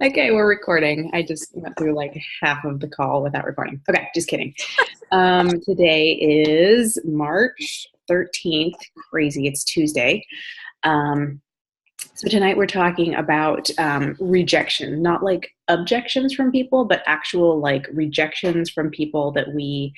Okay, we're recording. I just went through like half of the call without recording. Okay, just kidding. Today is March 13th. Crazy, it's Tuesday. Um, so tonight we're talking about rejection, not like objections from people, but actual like rejections from people that we,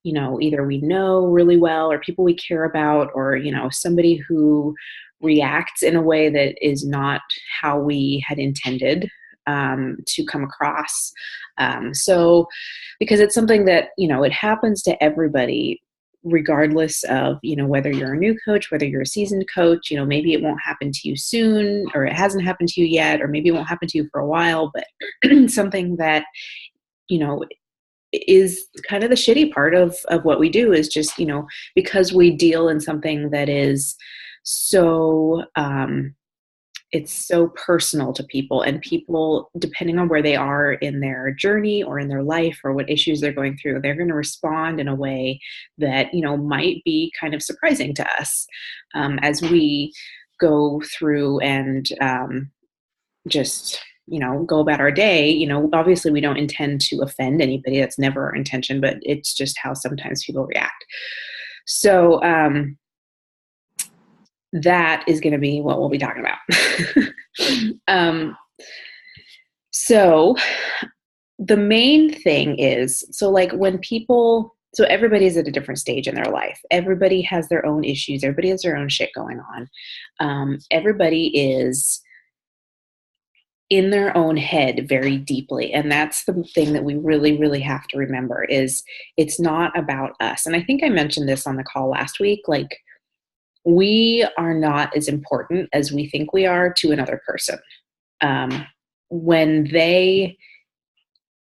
either we know really well or people we care about, or, somebody who reacts in a way that is not how we had intended to come across. So, because it's something that, it happens to everybody, regardless of, whether you're a new coach, whether you're a seasoned coach, maybe it won't happen to you soon, or it hasn't happened to you yet, or maybe it won't happen to you for a while, but something that, you know, is kind of the shitty part of what we do is just, because we deal in something that is so, it's so personal to people, and people, depending on where they are in their journey or in their life or what issues they're going through, they're going to respond in a way that, might be kind of surprising to us as we go through and just, go about our day. Obviously we don't intend to offend anybody. That's never our intention, but it's just how sometimes people react. So, that is going to be what we'll be talking about. So the main thing is, so like when people, so everybody's at a different stage in their life. Everybody has their own issues. Everybody has their own shit going on. Everybody is in their own head very deeply. And that's the thing that we really, really have to remember is it's not about us. And I think I mentioned this on the call last week, like, we are not as important as we think we are to another person. When they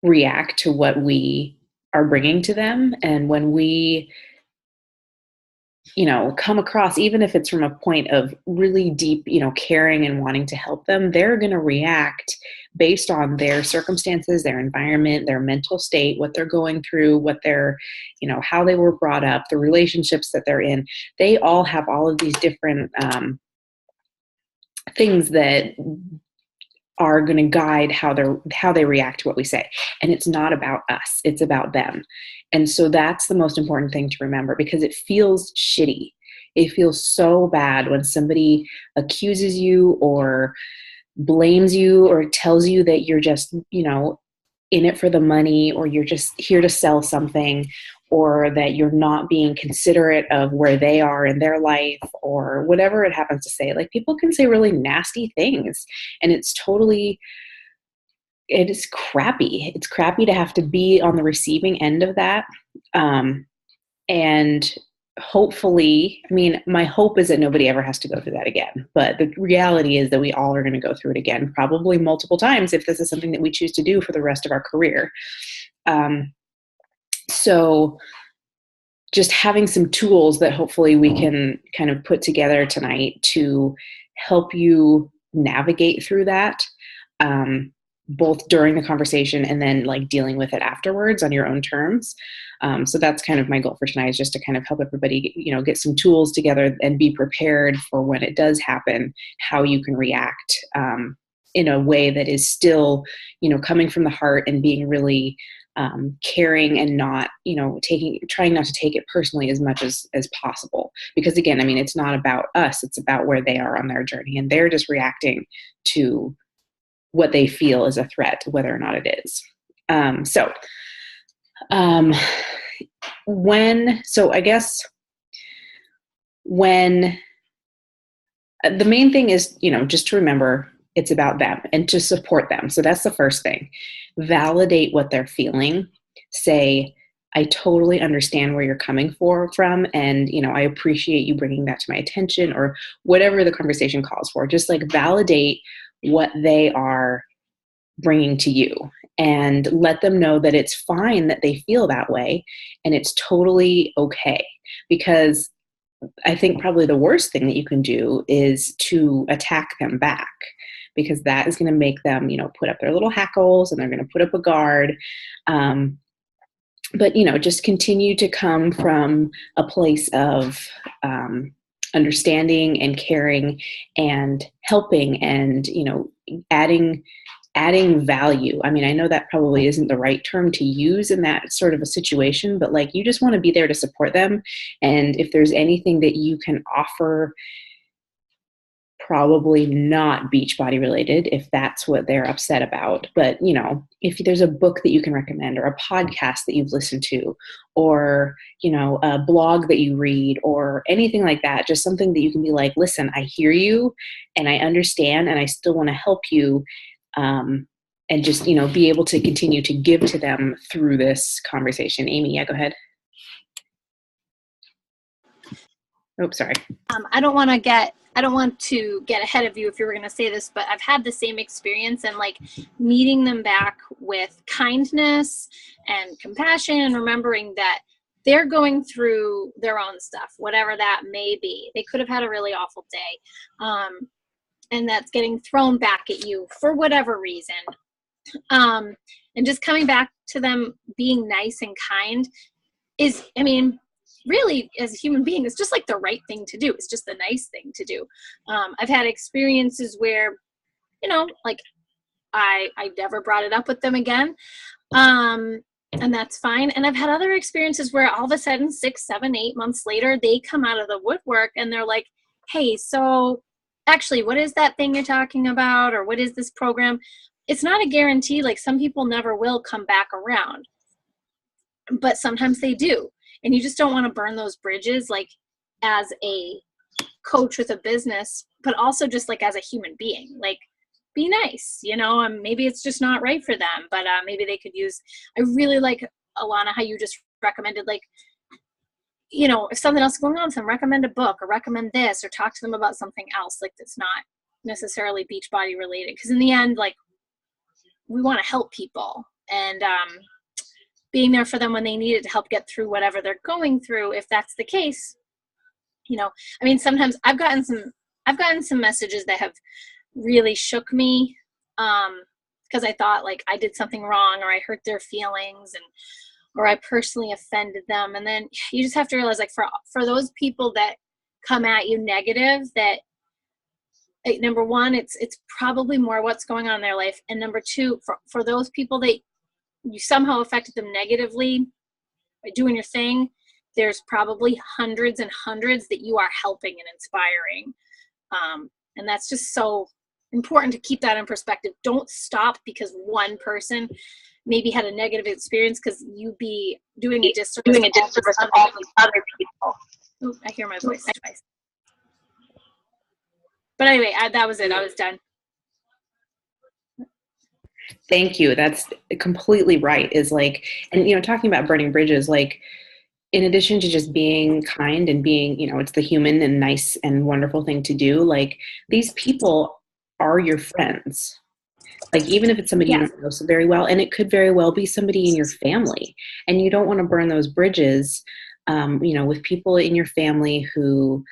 react to what we are bringing to them, and when we, come across, even if it's from a point of really deep, caring and wanting to help them, they're going to react based on their circumstances, their environment, their mental state, what they're going through, what they're, how they were brought up, the relationships that they're in. They all have all of these different things that are going to guide how they react to what we say. And it's not about us, it's about them. And so that's the most important thing to remember, because it feels shitty. It feels so bad when somebody accuses you or blames you or tells you that you're just, in it for the money, or you're just here to sell something, or that you're not being considerate of where they are in their life, or whatever it happens to say. Like, people can say really nasty things, and it is crappy. It's crappy to have to be on the receiving end of that. And hopefully, I mean, my hope is that nobody ever has to go through that again. But the reality is that we all are going to go through it again, probably multiple times, if this is something that we choose to do for the rest of our career. So just having some tools that hopefully we can kind of put together tonight to help you navigate through that, both during the conversation and then like dealing with it afterwards on your own terms. So that's kind of my goal for tonight, is just to kind of help everybody, get some tools together and be prepared for when it does happen, how you can react in a way that is still, coming from the heart and being really caring, and not, trying not to take it personally as much as possible. Because again, I mean, it's not about us, it's about where they are on their journey, and they're just reacting to what they feel is a threat, whether or not it is. So I guess when the main thing is, just to remember it's about them and to support them. So that's the first thing. Validate what they're feeling. Say, I totally understand where you're coming from. And, I appreciate you bringing that to my attention, or whatever the conversation calls for. Just like validate what they are bringing to you, and let them know that it's fine that they feel that way, and it's totally okay. Because I think probably the worst thing that you can do is to attack them back, because that is going to make them, put up their little hackles, and they're going to put up a guard. But, just continue to come from a place of understanding and caring and helping, and, adding value. I mean, I know that probably isn't the right term to use in that sort of a situation, but like, you just want to be there to support them. And if there's anything that you can offer, probably not Beachbody related if that's what they're upset about. But, you know, if there's a book that you can recommend, or a podcast that you've listened to, or, you know, a blog that you read, or anything like that, just something that you can be like, listen, I hear you and I understand and I still want to help you. And just, you know, be able to continue to give to them through this conversation. Amy, yeah, go ahead. Oh, sorry. I don't want to get ahead of you if you were going to say this, but I've had the same experience, and like meeting them back with kindness and compassion, and remembering that they're going through their own stuff, whatever that may be. They could have had a really awful day. And that's getting thrown back at you for whatever reason. And just coming back to them being nice and kind is, I mean, really, as a human being, it's just like the right thing to do. It's just the nice thing to do. I've had experiences where, you know, like I never brought it up with them again. And that's fine. And I've had other experiences where all of a sudden 6, 7, 8 months later, they come out of the woodwork and they're like, hey, so actually, what is that thing you're talking about? Or what is this program? It's not a guarantee. Like, some people never will come back around, but sometimes they do. And you just don't want to burn those bridges, like as a coach with a business, but also just like as a human being. Like, be nice, you know, and maybe it's just not right for them, but maybe they could use, I really like, Alana, how you just recommended, like, you know, if something else is going on with them, recommend a book or recommend this, or talk to them about something else, like, that's not necessarily Beachbody related. Because in the end, like, we want to help people, and being there for them when they need it to help get through whatever they're going through, if that's the case, you know, I mean, sometimes I've gotten some messages that have really shook me, because I thought like I did something wrong, or I hurt their feelings, or I personally offended them. And then you just have to realize, like, for those people that come at you negative, that number one, it's probably more what's going on in their life. And number two, for those people that you somehow affected them negatively by doing your thing, there's probably hundreds and hundreds that you are helping and inspiring. And that's just so important to keep that in perspective. Don't stop because one person maybe had a negative experience, because you be doing a disservice to all these other people. Ooh, I hear my voice twice. But anyway, that was it. I was done. Thank you. That's completely right. Is like, and, you know, talking about burning bridges, like, in addition to just being kind and being, you know, it's the human and nice and wonderful thing to do, like, these people are your friends. Like, even if it's somebody you don't know so very well, and it could very well be somebody in your family, and you don't want to burn those bridges, you know, with people in your family who,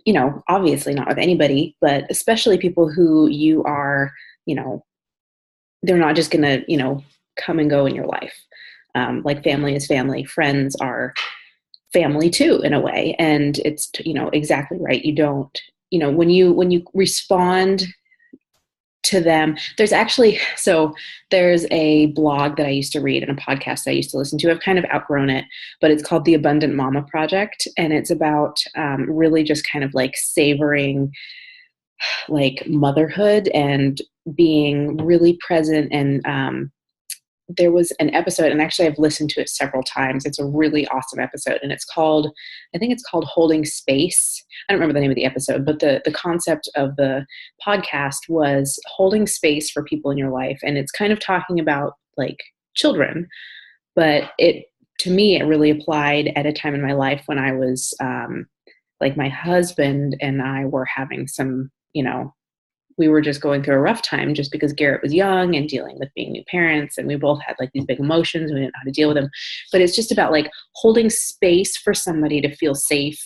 you know, obviously not with anybody, but especially people who you are, you know, they're not just going to, you know, come and go in your life. Like, family is family. Friends are family too, in a way. And it's, you know, exactly right. You don't, you know, when you respond to them, there's a blog that I used to read and a podcast that I used to listen to. I've kind of outgrown it, but it's called The Abundant Mama Project. And it's about really just kind of like savoring like motherhood and being really present. And there was an episode, and actually I've listened to it several times. It's a really awesome episode, and I think it's called Holding Space. I don't remember the name of the episode, but the concept of the podcast was holding space for people in your life. And it's kind of talking about like children, but to me, it really applied at a time in my life when I was like, my husband and I were having some, you know, we were just going through a rough time just because Garrett was young and dealing with being new parents. And we both had like these big emotions. We didn't know how to deal with them. But it's just about like holding space for somebody to feel safe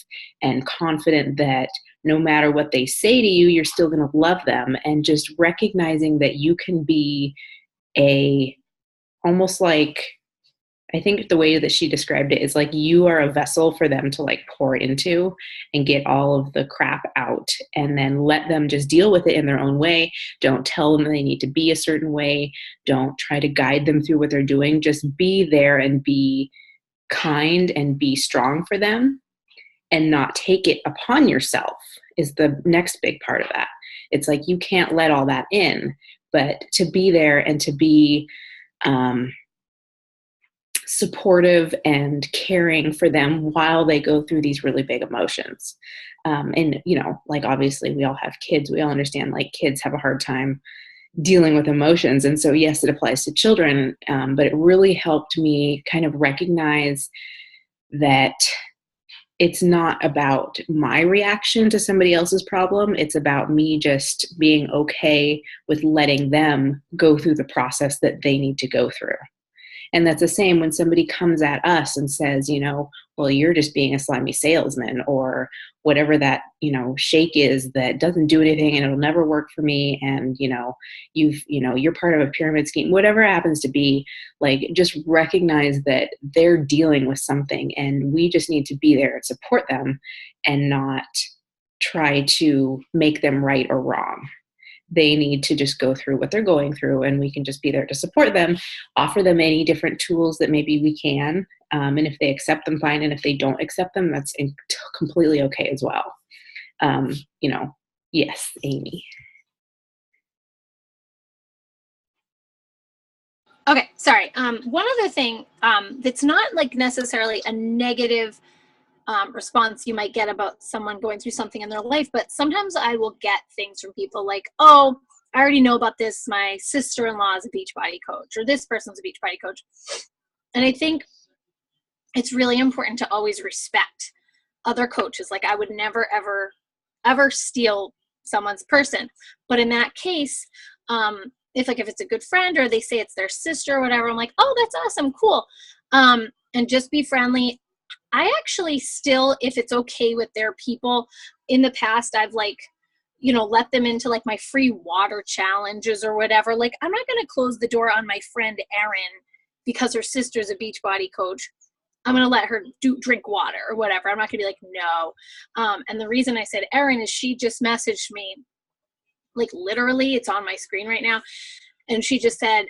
and confident that no matter what they say to you, you're still going to love them. And just recognizing that you can be almost like, I think the way that she described it is like you are a vessel for them to like pour into and get all of the crap out, and then let them just deal with it in their own way. Don't tell them they need to be a certain way. Don't try to guide them through what they're doing. Just be there and be kind and be strong for them, and not take it upon yourself is the next big part of that. It's like you can't let all that in, but to be there and to be supportive and caring for them while they go through these really big emotions. And, you know, like obviously we all have kids. We all understand like kids have a hard time dealing with emotions. And so, yes, it applies to children, but it really helped me kind of recognize that it's not about my reaction to somebody else's problem. It's about me just being okay with letting them go through the process that they need to go through. And that's the same when somebody comes at us and says, you know, well, you're just being a slimy salesman, or whatever that, you know, shake is that doesn't do anything and it'll never work for me. And, you're part of a pyramid scheme, whatever it happens to be. Like, just recognize that they're dealing with something and we just need to be there and support them and not try to make them right or wrong. They need to just go through what they're going through, and we can just be there to support them, offer them any different tools that maybe we can. And if they accept them, fine. And if they don't accept them, that's completely okay as well. Yes, Amy. Okay, sorry. One other thing that's not like necessarily a negative response you might get about someone going through something in their life, but sometimes I will get things from people like, oh, I already know about this. My sister-in-law is a Beachbody coach, or this person's a Beachbody coach. And I think it's really important to always respect other coaches. Like, I would never, ever, ever steal someone's person. But in that case, if it's a good friend or they say it's their sister or whatever, I'm like, oh, that's awesome, cool. And just be friendly. I actually still, if it's okay with their people, in the past, I've let them into like my free water challenges or whatever. Like, I'm not going to close the door on my friend Erin because her sister's a Beachbody coach. I'm going to let her drink water or whatever. I'm not going to be like, no. And the reason I said Erin is she just messaged me, like literally, it's on my screen right now. And she just said,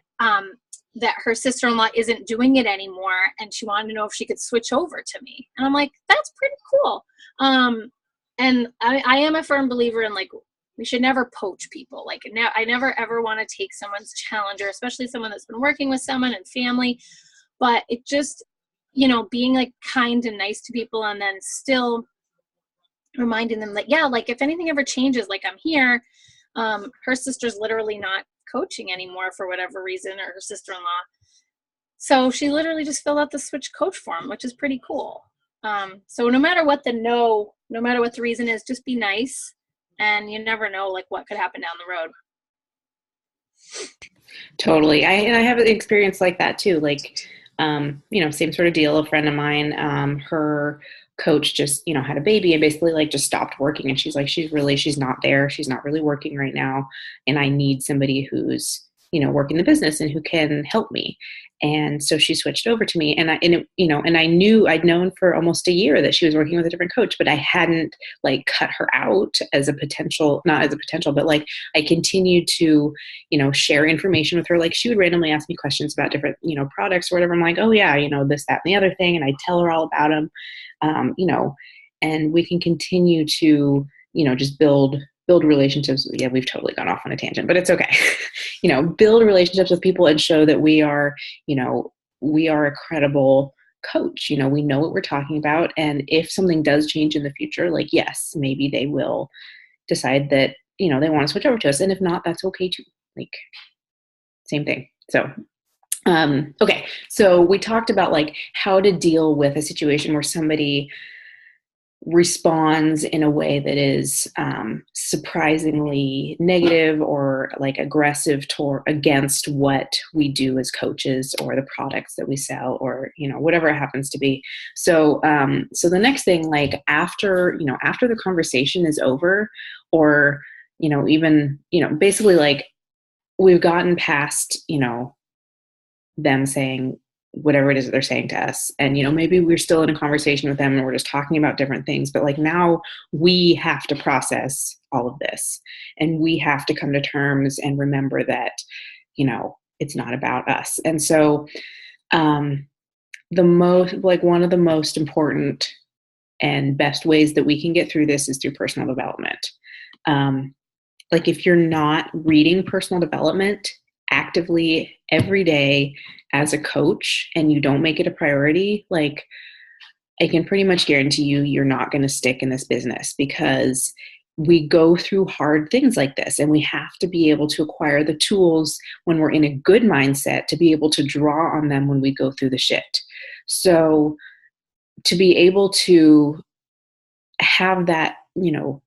that her sister-in-law isn't doing it anymore, and she wanted to know if she could switch over to me. And I'm like, that's pretty cool. And I am a firm believer in like, we should never poach people. Like, I never ever want to take someone's challenger, especially someone that's been working with someone and family. But it just, being like kind and nice to people, and then still reminding them that, yeah, like if anything ever changes, like I'm here. Her sister's literally not coaching anymore for whatever reason, or her sister-in-law. So she literally just filled out the switch coach form, which is pretty cool. So no matter what the reason is, just be nice, and you never know like what could happen down the road. Totally. I have an experience like that too. Like, same sort of deal. A friend of mine, her coach just, had a baby and basically like just stopped working. And she's like, she's not there. She's not really working right now. And I need somebody who's, working the business and who can help me. And so she switched over to me, and I knew I'd known for almost a year that she was working with a different coach, but I hadn't like cut her out as a potential, not as a potential, but like I continued to, share information with her. Like, she would randomly ask me questions about different, products or whatever. I'm like, oh yeah, this, that, and the other thing. And I tell her all about them, and we can continue to, just build relationships. Yeah, we've totally gone off on a tangent, but it's okay. Build relationships with people and show that we are a credible coach. We know what we're talking about. And if something does change in the future, like, yes, maybe they will decide that, they want to switch over to us. And if not, that's okay too. Like, same thing. So, okay. So we talked about like how to deal with a situation where somebody responds in a way that is surprisingly negative or like aggressive against what we do as coaches or the products that we sell, or whatever it happens to be. So so the next thing, like after the conversation is over, or even basically like we've gotten past them saying, whatever it is that they're saying to us. And, maybe we're still in a conversation with them and we're just talking about different things, but like now we have to process all of this and we have to come to terms and remember that, it's not about us. And so, one of the most important and best ways that we can get through this is through personal development. Like if you're not reading personal development actively every day as a coach and you don't make it a priority, like I can pretty much guarantee you're not going to stick in this business, because we go through hard things like this and we have to be able to acquire the tools when we're in a good mindset to be able to draw on them when we go through the shit. So to be able to have that,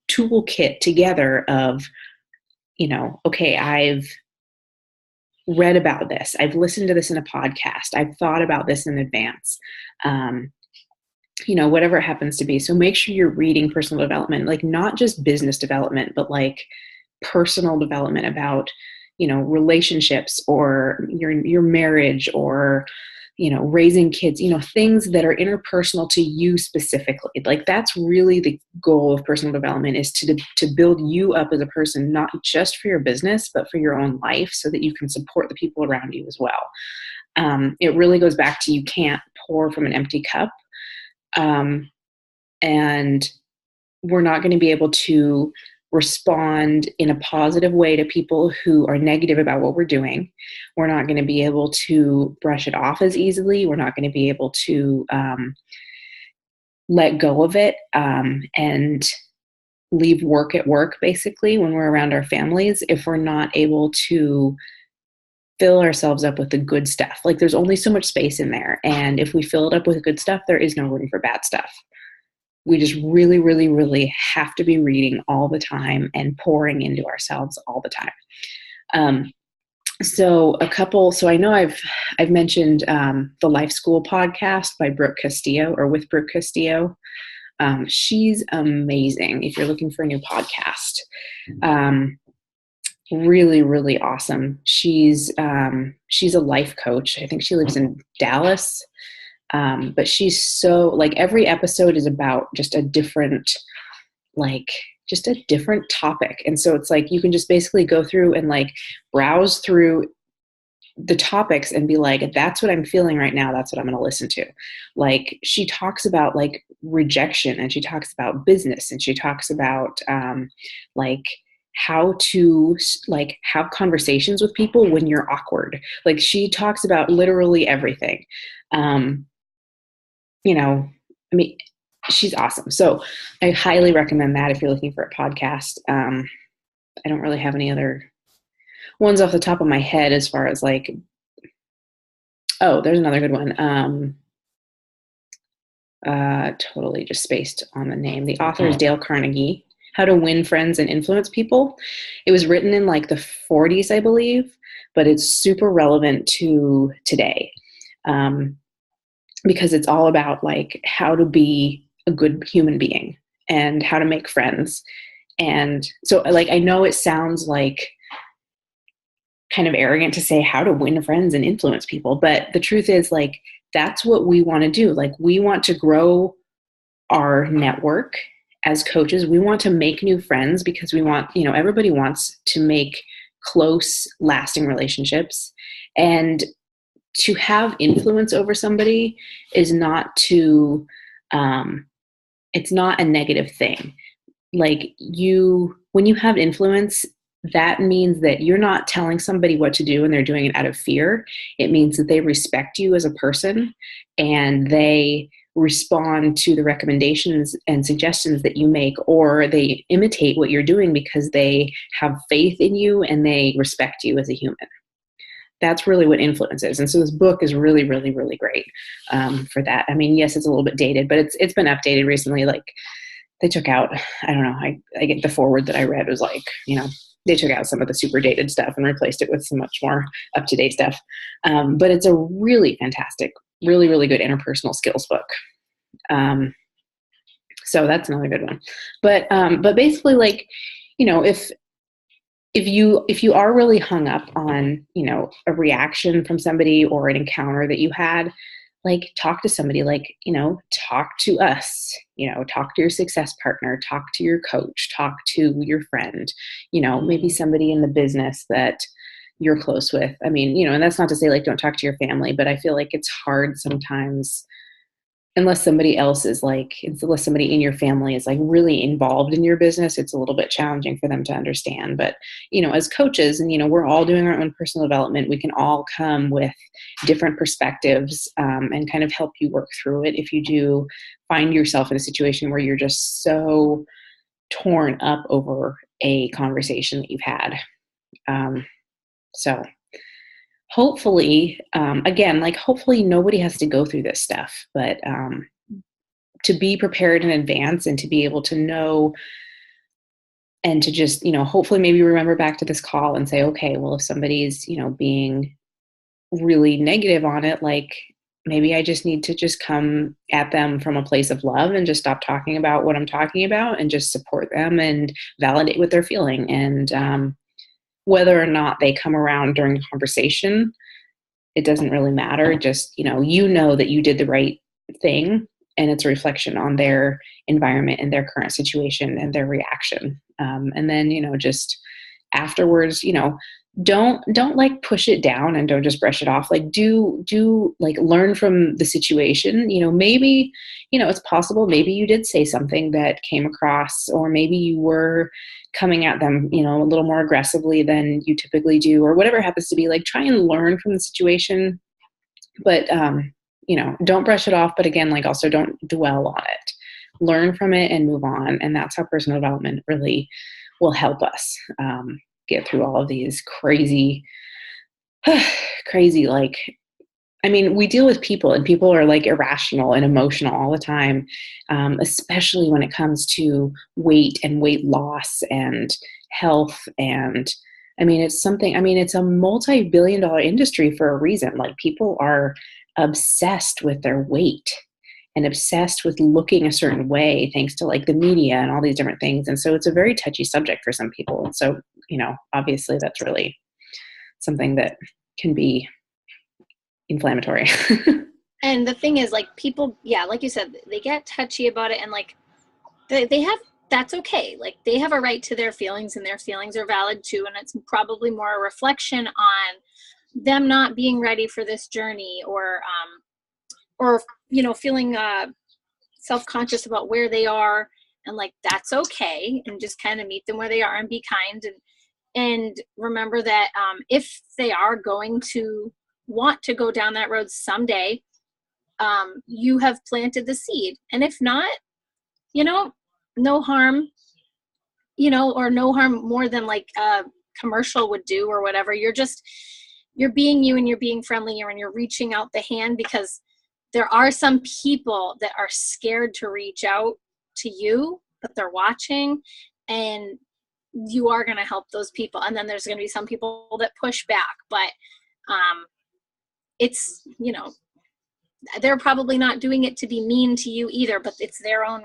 toolkit together of, okay, I've read about this. I've listened to this in a podcast. I've thought about this in advance. Whatever it happens to be. So make sure you're reading personal development, like not just business development, but like personal development about, relationships or your marriage or, raising kids, things that are interpersonal to you specifically. Like that's really the goal of personal development, is to build you up as a person, not just for your business, but for your own life, so that you can support the people around you as well. It really goes back to, you can't pour from an empty cup. And we're not going to be able to respond in a positive way to people who are negative about what we're doing. We're not going to be able to brush it off as easily. We're not going to be able to let go of it and leave work at work, basically, when we're around our families, if we're not able to fill ourselves up with the good stuff. Like there's only so much space in there. And if we fill it up with good stuff, there is no room for bad stuff. We just really, really, really have to be reading all the time and pouring into ourselves all the time. So I know I've mentioned the Life School podcast by Brooke Castillo, or with Brooke Castillo. She's amazing if you're looking for a new podcast. Really, really awesome. She's a life coach. I think she lives in Dallas. But she's so, like, every episode is about just a different topic. And so it's like, you can just basically go through and like browse through the topics and be like, that's what I'm feeling right now. That's what I'm going to listen to. Like she talks about like rejection, and she talks about business, and she talks about, like how to like have conversations with people when you're awkward. Like she talks about literally everything. I mean, she's awesome. So I highly recommend that if you're looking for a podcast. I don't really have any other ones off the top of my head as far as like, oh, there's another good one. Totally just spaced on the name. The author is Dale Carnegie, How to Win Friends and Influence People. It was written in like the 40s, I believe, but it's super relevant to today. Because it's all about like how to be a good human being and how to make friends. And so like, I know it sounds like kind of arrogant to say how to win friends and influence people, but the truth is like, that's what we want to do. Like we want to grow our network as coaches. We want to make new friends because we want, everybody wants to make close, lasting relationships. And to have influence over somebody is not it's not a negative thing. Like when you have influence, that means that you're not telling somebody what to do and they're doing it out of fear. It means that they respect you as a person and they respond to the recommendations and suggestions that you make, or they imitate what you're doing because they have faith in you and they respect you as a human. That's really what influence is. And so this book is really, really, really great for that. I mean, yes, it's a little bit dated, but it's been updated recently. Like they took out, I don't know, I get the foreword that I read was like, they took out some of the super dated stuff and replaced it with some much more up-to-date stuff. But it's a really fantastic, really, really good interpersonal skills book. So that's another good one. But basically like, if you are really hung up on, a reaction from somebody or an encounter that you had, like talk to somebody, like, talk to us, talk to your success partner, talk to your coach, talk to your friend, maybe somebody in the business that you're close with. I mean, and that's not to say like don't talk to your family, but I feel like it's hard sometimes unless somebody else is like, unless somebody in your family is like really involved in your business, it's a little bit challenging for them to understand. But, as coaches, and, we're all doing our own personal development, we can all come with different perspectives, and kind of help you work through it if you do find yourself in a situation where you're just so torn up over a conversation that you've had. So hopefully, again, like hopefully nobody has to go through this stuff, but to be prepared in advance and to be able to know and to just, hopefully maybe remember back to this call and say, okay, well, if somebody's, being really negative on it, like maybe I just need to just come at them from a place of love and just stop talking about what I'm talking about and just support them and validate what they're feeling. And whether or not they come around during the conversation, it doesn't really matter. Just, that you did the right thing, and it's a reflection on their environment and their current situation and their reaction. And then, just afterwards, don't like push it down and don't just brush it off. Like do like learn from the situation. Maybe, it's possible maybe you did say something that came across, or maybe you were coming at them, a little more aggressively than you typically do, or whatever it happens to be. Like try and learn from the situation, but don't brush it off. But again, like also don't dwell on it. Learn from it and move on. And that's how personal development really will help us get through all of these crazy, like, I mean, we deal with people, and people are like irrational and emotional all the time, especially when it comes to weight and weight loss and health. And I mean, it's a multi-billion-dollar industry for a reason. Like people are obsessed with their weight and obsessed with looking a certain way, thanks to like the media and all these different things. And so it's a very touchy subject for some people. And so, obviously that's really something that can be inflammatory. And the thing is, like, people, yeah, like you said, they get touchy about it, and like they have, that's okay. Like they have a right to their feelings, and their feelings are valid too. And it's probably more a reflection on them not being ready for this journey, or feeling self-conscious about where they are, and like that's okay, and just kind of meet them where they are and be kind, and remember that if they are going to want to go down that road someday, you have planted the seed. And if not, no harm, or no harm more than like a commercial would do or whatever. You're being you, and you're being friendly, and you're reaching out the hand, because there are some people that are scared to reach out to you, but they're watching, and you are going to help those people. And then there's going to be some people that push back, but it's, they're probably not doing it to be mean to you either, but it's their own,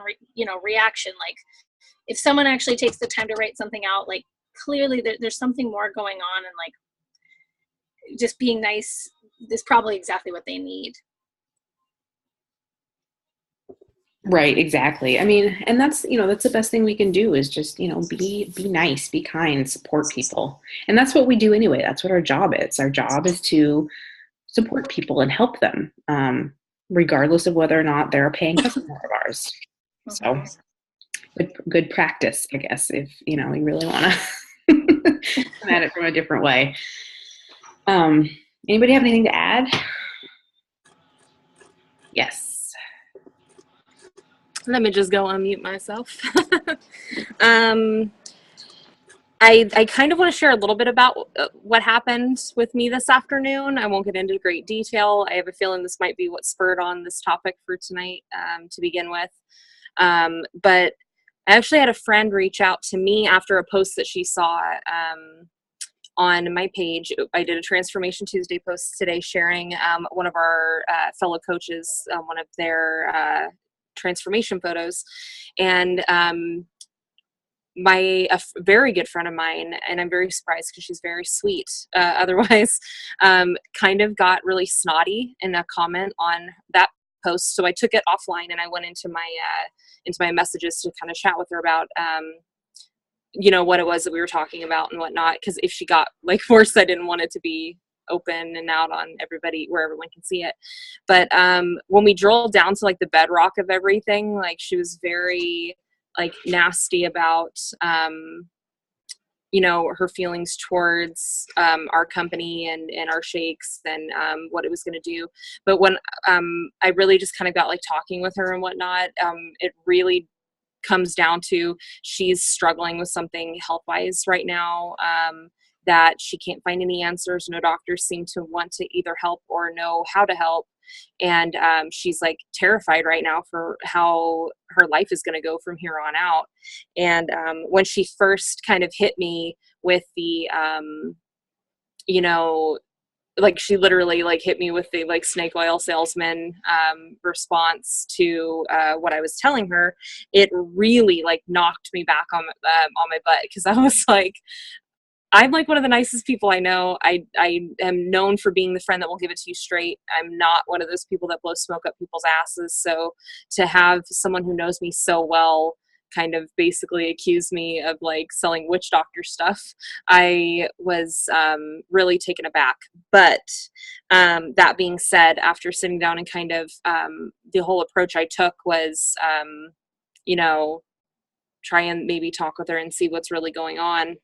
reaction. Like if someone actually takes the time to write something out, like clearly there's something more going on, and like just being nice is probably exactly what they need. Right, exactly. I mean, and that's the best thing we can do is just, be nice, be kind, support people. And that's what we do anyway. That's what our job is. Our job is to support people and help them, regardless of whether or not they're a paying customer of ours. So good practice, I guess, if, you really want to come at it from a different way. Anybody have anything to add? Yes. Let me just go unmute myself. I kind of want to share a little bit about what happened with me this afternoon. I won't get into great detail. I have a feeling this might be what spurred on this topic for tonight to begin with. But I actually had a friend reach out to me after a post that she saw on my page. I did a Transformation Tuesday post today sharing one of our fellow coaches, one of their transformation photos. And very good friend of mine, and I'm very surprised because she's very sweet, otherwise, kind of got really snotty in a comment on that post. So I took it offline and I went into my messages to kind of chat with her about, what it was that we were talking about and whatnot. Because if she got like worse, I didn't want it to be open and out on everybody where everyone can see it. But when we drilled down to like the bedrock of everything, like she was very like nasty about her feelings towards our company and our shakes and what it was going to do. But when I really just kind of got like talking with her and whatnot, it really comes down to she's struggling with something health-wise right now, that she can't find any answers. No doctors seem to want to either help or know how to help. And she's like terrified right now for how her life is going to go from here on out. And when she first kind of hit me with the, like she literally like hit me with the like snake oil salesman response to what I was telling her, it really like knocked me back on my butt, because I was like, I'm like one of the nicest people I know. I am known for being the friend that will give it to you straight. I'm not one of those people that blow smoke up people's asses. So to have someone who knows me so well kind of basically accuse me of like selling witch doctor stuff, I was really taken aback. But that being said, after sitting down and kind of the whole approach I took was, try and maybe talk with her and see what's really going on.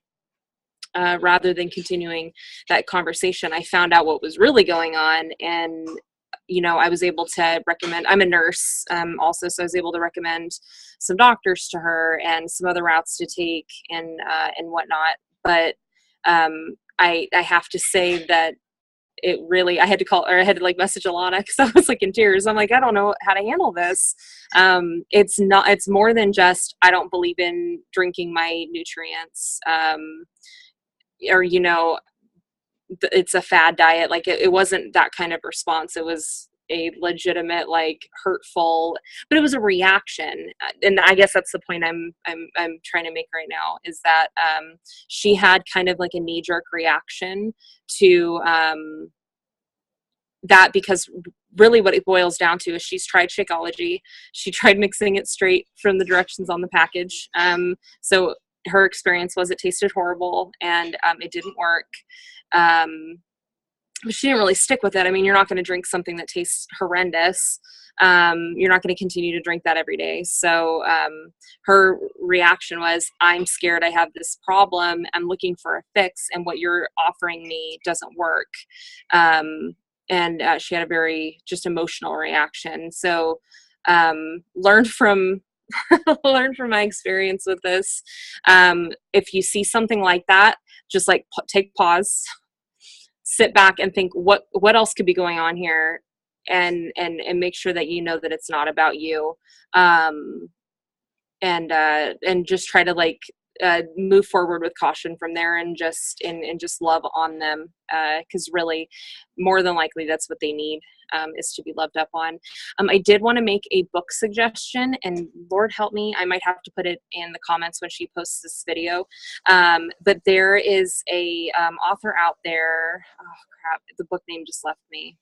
Rather than continuing that conversation, I found out what was really going on. And, I was able to recommend, I'm a nurse also, so I was able to recommend some doctors to her and some other routes to take and whatnot. But I have to say that it really, I had to like message Alana because I was like in tears. I'm like, I don't know how to handle this. It's more than just, I don't believe in drinking my nutrients. Or it's a fad diet. Like it wasn't that kind of response. It was a legitimate, like hurtful, but it was a reaction. And I guess that's the point I'm trying to make right now, is that she had kind of like a knee-jerk reaction to that, because really what it boils down to is she's tried Shakeology. She tried mixing it straight from the directions on the package. So her experience was it tasted horrible and it didn't work. But she didn't really stick with it. I mean, you're not going to drink something that tastes horrendous. You're not going to continue to drink that every day. So her reaction was, I'm scared I have this problem. I'm looking for a fix, and what you're offering me doesn't work. And she had a very just emotional reaction. So learn from my experience with this. If you see something like that, just like take pause, sit back and think what else could be going on here, and make sure that you know that it's not about you. And just try to like move forward with caution from there, and just love on them, because really more than likely that's what they need, is to be loved up on. I did want to make a book suggestion, and Lord help me, I might have to put it in the comments when she posts this video, but there is a author out there, oh crap, the book name just left me.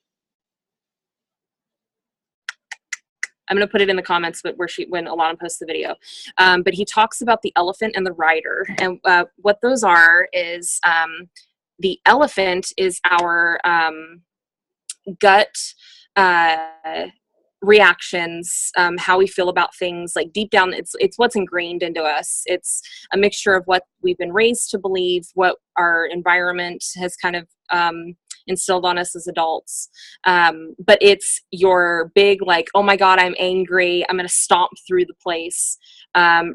I'm going to put it in the comments, but when Alana posts the video. But he talks about the elephant and the rider. And what those are is, the elephant is our gut reactions, how we feel about things, like deep down, it's what's ingrained into us. It's a mixture of what we've been raised to believe, what our environment has kind of instilled on us as adults. But it's your big, like, oh my God, I'm angry, I'm going to stomp through the place,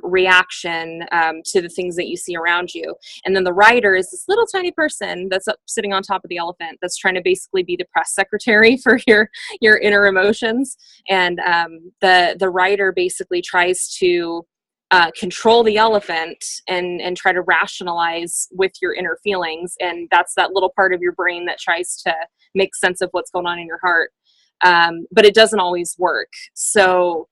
reaction to the things that you see around you. And then the rider is this little tiny person that's sitting on top of the elephant, that's trying to basically be the press secretary for your inner emotions. And the rider basically tries to control the elephant and try to rationalize with your inner feelings. And that's that little part of your brain that tries to make sense of what's going on in your heart. But it doesn't always work. So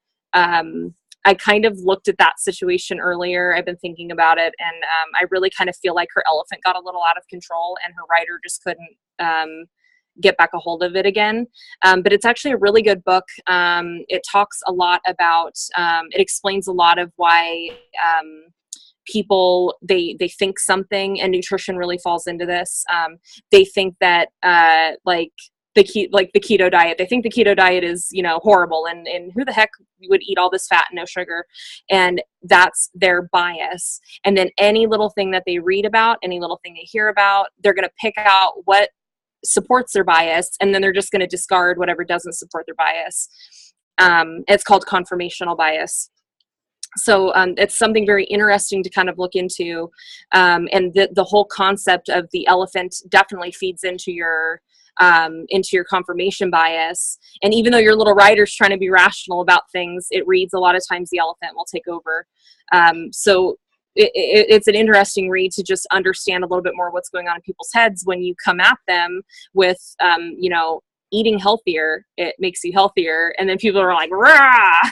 I kind of looked at that situation earlier. I've been thinking about it, and I really kind of feel like her elephant got a little out of control, and her rider just couldn't get back a hold of it again. But it's actually a really good book. It talks a lot about, it explains a lot of why people, they think something, and nutrition really falls into this. They think that the keto diet, they think the keto diet is, horrible, and who the heck would eat all this fat and no sugar, and that's their bias. And then any little thing that they read about, any little thing they hear about, they're going to pick out what supports their bias, and then they're just going to discard whatever doesn't support their bias. It's called confirmational bias. So it's something very interesting to kind of look into, and the whole concept of the elephant definitely feeds into your confirmation bias. And even though your little rider's trying to be rational about things, it reads a lot of times the elephant will take over. So it's an interesting read to just understand a little bit more what's going on in people's heads when you come at them with, eating healthier, it makes you healthier. And then people are like, rah,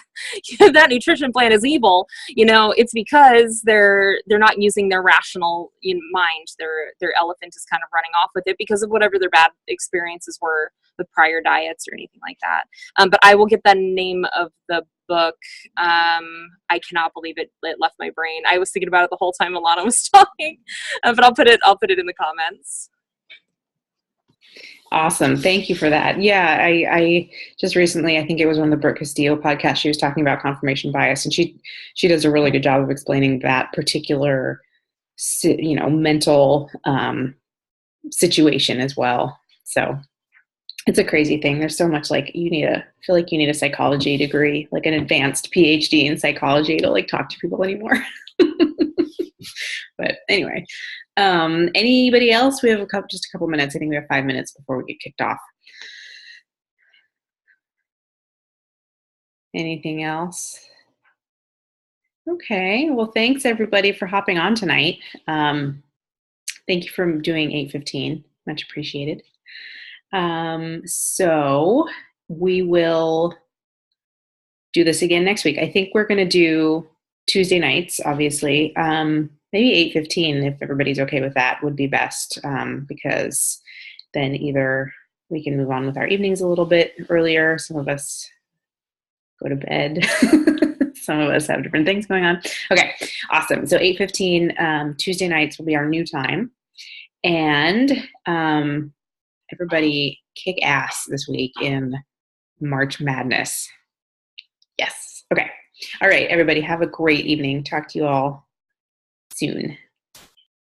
that nutrition plan is evil. It's because they're not using their rational mind. Their elephant is kind of running off with it because of whatever their bad experiences were with prior diets or anything like that. But I will get the name of the book. I cannot believe it left my brain. I was thinking about it the whole time Alana was talking, but I'll put it in the comments. Awesome. Thank you for that. Yeah, I just recently, I think it was on the Brooke Castillo podcast, she was talking about confirmation bias, and she does a really good job of explaining that particular, mental situation as well. So it's a crazy thing. There's so much, like, I feel like you need a psychology degree, like an advanced PhD in psychology to talk to people anymore. But anyway, anybody else? We have just a couple minutes. I think we have 5 minutes before we get kicked off. Anything else? Okay. Well, thanks everybody for hopping on tonight. Thank you for doing 8:15. Much appreciated. So we will do this again next week. I think we're going to do Tuesday nights, obviously. Maybe 8:15, if everybody's okay with that, would be best, because then either we can move on with our evenings a little bit earlier. Some of us go to bed. Some of us have different things going on. Okay, awesome. So 8:15 Tuesday nights will be our new time. And everybody kick ass this week in March Madness. Yes. Okay. All right, everybody, have a great evening. Talk to you all soon.